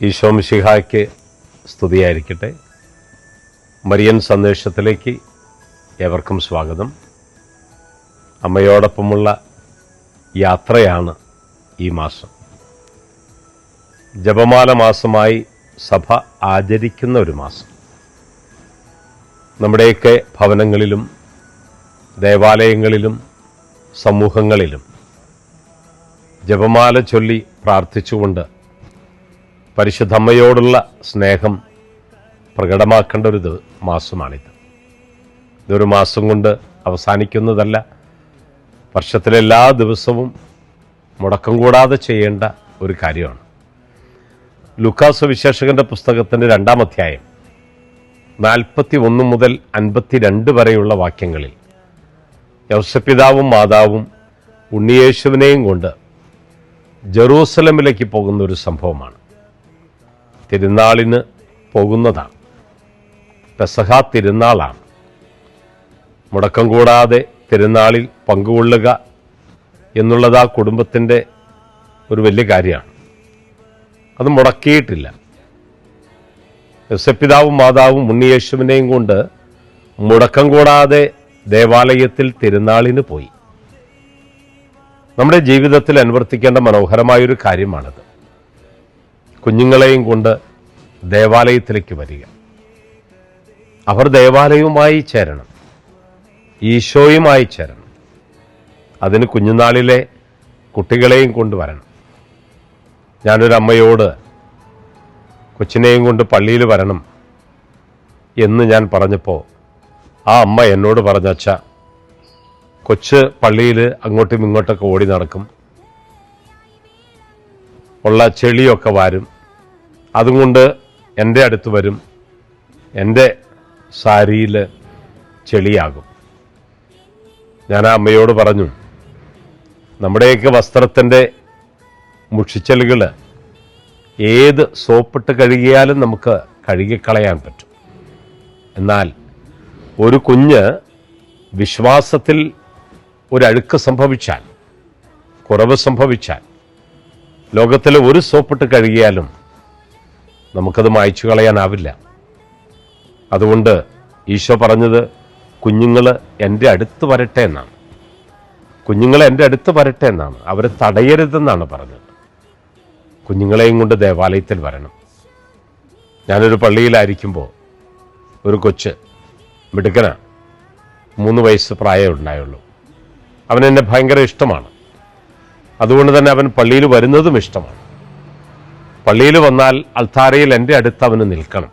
ഈശോ മിശിഹായ്ക്ക് സ്തുതിയായിരിക്കട്ടെ. മരിയൻ സന്ദേശത്തിലേക്ക് ഏവർക്കും സ്വാഗതം. അമ്മയോടൊപ്പമുള്ള യാത്രയാണ് ഈ മാസം. ജപമാല മാസമായി സഭ ആചരിക്കുന്ന ഒരു മാസം. നമ്മുടെയൊക്കെ ഭവനങ്ങളിലും ദേവാലയങ്ങളിലും സമൂഹങ്ങളിലും ജപമാല ചൊല്ലി പ്രാർത്ഥിച്ചുകൊണ്ട് പരിശുദ്ധമ്മയോടുള്ള സ്നേഹം പ്രകടമാക്കേണ്ട ഒരു മാസമാണിത്. ഇതൊരു മാസം കൊണ്ട് അവസാനിക്കുന്നതല്ല, വർഷത്തിലെ എല്ലാ ദിവസവും മുടക്കം കൂടാതെ ചെയ്യേണ്ട ഒരു കാര്യമാണ്. ലൂക്കാസ് സുവിശേഷകന്റെ പുസ്തകത്തിൻ്റെ 2-ാം അധ്യായം 41 മുതൽ 52 വരെയുള്ള വാക്യങ്ങളിൽ യൗസപിതാവും മാതാവും ഉണ്ണിയേശുവിനെയും കൊണ്ട് ജെറൂസലമിലേക്ക് പോകുന്ന ഒരു സംഭവമാണ്. തിരുനാളിന് പോകുന്നതാണ്. പെസഹ തിരുനാളാണ്. മുടക്കം കൂടാതെ തിരുനാളിൽ പങ്കുകൊള്ളുക എന്നുള്ളത് ആ കുടുംബത്തിൻ്റെ ഒരു വലിയ കാര്യമാണ്. അത് മുടക്കിയിട്ടില്ല. യോസപിതാവും മാതാവും ഉണ്ണിയേശുവിനെയും കൊണ്ട് മുടക്കം കൂടാതെ ദേവാലയത്തിൽ തിരുനാളിന് പോയി. നമ്മുടെ ജീവിതത്തിൽ അനുവർത്തിക്കേണ്ട മനോഹരമായൊരു കാര്യമാണത്. കുഞ്ഞുങ്ങളെയും കൊണ്ട് ദേവാലയത്തിലേക്ക് വരിക. അവർ ദേവാലയവുമായി ചേരണം, ഈശോയുമായി ചേരണം. അതിന് കുഞ്ഞുനാളിലെ കുട്ടികളെയും കൊണ്ടുവരണം. ഞാനൊരമ്മയോട് കൊച്ചിനെയും കൊണ്ട് പള്ളിയിൽ വരണം എന്ന് ഞാൻ പറഞ്ഞപ്പോൾ ആ അമ്മ എന്നോട് പറഞ്ഞ, അച്ഛാ, കൊച്ച് പള്ളിയിൽ അങ്ങോട്ടും ഇങ്ങോട്ടൊക്കെ ഓടി നടക്കും, ഉള്ള ചെളിയൊക്കെ വാരും, അതുകൊണ്ട് എൻ്റെ അടുത്ത് വരും, എൻ്റെ സാരിയിൽ ചെളിയാകും. ഞാൻ ആ അമ്മയോട് പറഞ്ഞു, നമ്മുടെയൊക്കെ വസ്ത്രത്തിൻ്റെ മുഷിച്ചലുകൾ ഏത് സോപ്പിട്ട് കഴുകിയാലും നമുക്ക് കഴുകിക്കളയാൻ പറ്റും. എന്നാൽ ഒരു കുഞ്ഞ് വിശ്വാസത്തിൽ ഒരഴുക്ക് സംഭവിച്ചാൽ, കുറവ് സംഭവിച്ചാൽ, ലോകത്തിൽ ഒരു സോപ്പിട്ട് കഴുകിയാലും നമുക്കത് മായ്ച്ചു കളയാനാവില്ല. അതുകൊണ്ട് ഈശോ പറഞ്ഞത് കുഞ്ഞുങ്ങൾ എൻ്റെ അടുത്ത് വരട്ടെ എന്നാണ്. കുഞ്ഞുങ്ങൾ എൻ്റെ അടുത്ത് വരട്ടെ എന്നാണ്, അവരെ തടയരുതെന്നാണ് പറഞ്ഞത്. കുഞ്ഞുങ്ങളെയും കൊണ്ട് ദേവാലയത്തിൽ വരണം. ഞാനൊരു പള്ളിയിലായിരിക്കുമ്പോൾ ഒരു കൊച്ച് മിടുക്കനാണ്, 3 വയസ്സ് പ്രായമേ ഉണ്ടായുള്ളൂ. അവനെന്നെ ഭയങ്കര ഇഷ്ടമാണ്. അതുകൊണ്ട് തന്നെ അവൻ പള്ളിയിൽ വരുന്നതും ഇഷ്ടമാണ്. പള്ളിയിൽ വന്നാൽ അൾത്താരയിൽ എൻ്റെ അടുത്ത് അവന് നിൽക്കണം.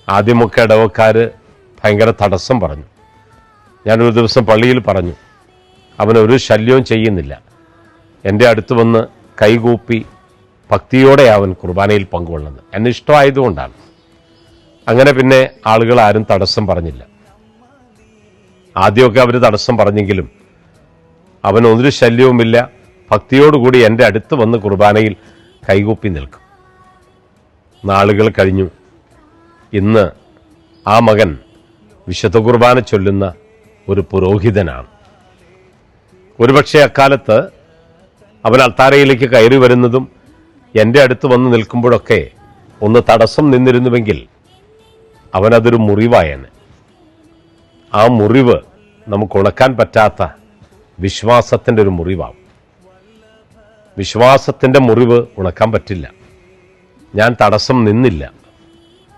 ആദ്യമൊക്കെ ഇടവക്കാർ ഭയങ്കര തടസ്സം പറഞ്ഞു. ഞാനൊരു ദിവസം പള്ളിയിൽ പറഞ്ഞു, അവനൊരു ശല്യവും ചെയ്യുന്നില്ല, എൻ്റെ അടുത്ത് വന്ന് കൈകൂപ്പി ഭക്തിയോടെ അവൻ കുർബാനയിൽ പങ്കുകൊള്ളുന്നത് എന്നെ ഇഷ്ടമായതുകൊണ്ടാണ്. അങ്ങനെ പിന്നെ ആളുകൾ ആരും തടസ്സം പറഞ്ഞില്ല. ആദ്യമൊക്കെ അവർ തടസ്സം പറഞ്ഞെങ്കിലും അവനൊരു ശല്യവുമില്ല, ഭക്തിയോടുകൂടി എൻ്റെ അടുത്ത് വന്ന് കുർബാനയിൽ കൈകൂപ്പി നിൽക്കും. നാളുകൾ കഴിഞ്ഞു. ഇന്ന് ആ മകൻ വിശുദ്ധ കുർബാന ചൊല്ലുന്ന ഒരു പുരോഹിതനാണ്. ഒരുപക്ഷെ അക്കാലത്ത് അവൻ അൾത്താരയിലേക്ക് കയറി വരുന്നതും എൻ്റെ അടുത്ത് വന്ന് നിൽക്കുമ്പോഴൊക്കെ ഒന്ന് തടസ്സം നിന്നിരുന്നുവെങ്കിൽ അവനതൊരു മുറിവായേനെ. ആ മുറിവ് നമുക്ക് ഉണക്കാൻ പറ്റാത്ത വിശ്വാസത്തിൻ്റെ ഒരു മുറിവാകും. വിശ്വാസത്തിൻ്റെ മുറിവ് ഉണക്കാൻ പറ്റില്ല. ഞാൻ തടസ്സം നിന്നില്ല,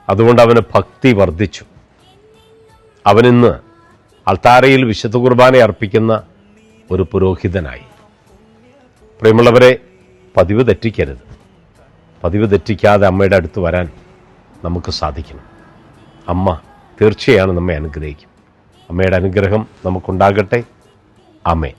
അതുകൊണ്ട് അവന് ഭക്തി വർദ്ധിച്ചു. അവനിന്ന് അൾത്താരയിൽ വിശുദ്ധ കുർബാന അർപ്പിക്കുന്ന ഒരു പുരോഹിതനായി. പ്രിയമുള്ളവരെ, പതിവ് തെറ്റിക്കരുത്. പതിവ് തെറ്റിക്കാതെ അമ്മയുടെ അടുത്ത് വരാൻ നമുക്ക് സാധിക്കണം. അമ്മ തീർച്ചയാണ് നമ്മെ അനുഗ്രഹിക്കും. അമ്മയുടെ അനുഗ്രഹം നമുക്കുണ്ടാകട്ടെ. ആമേൻ.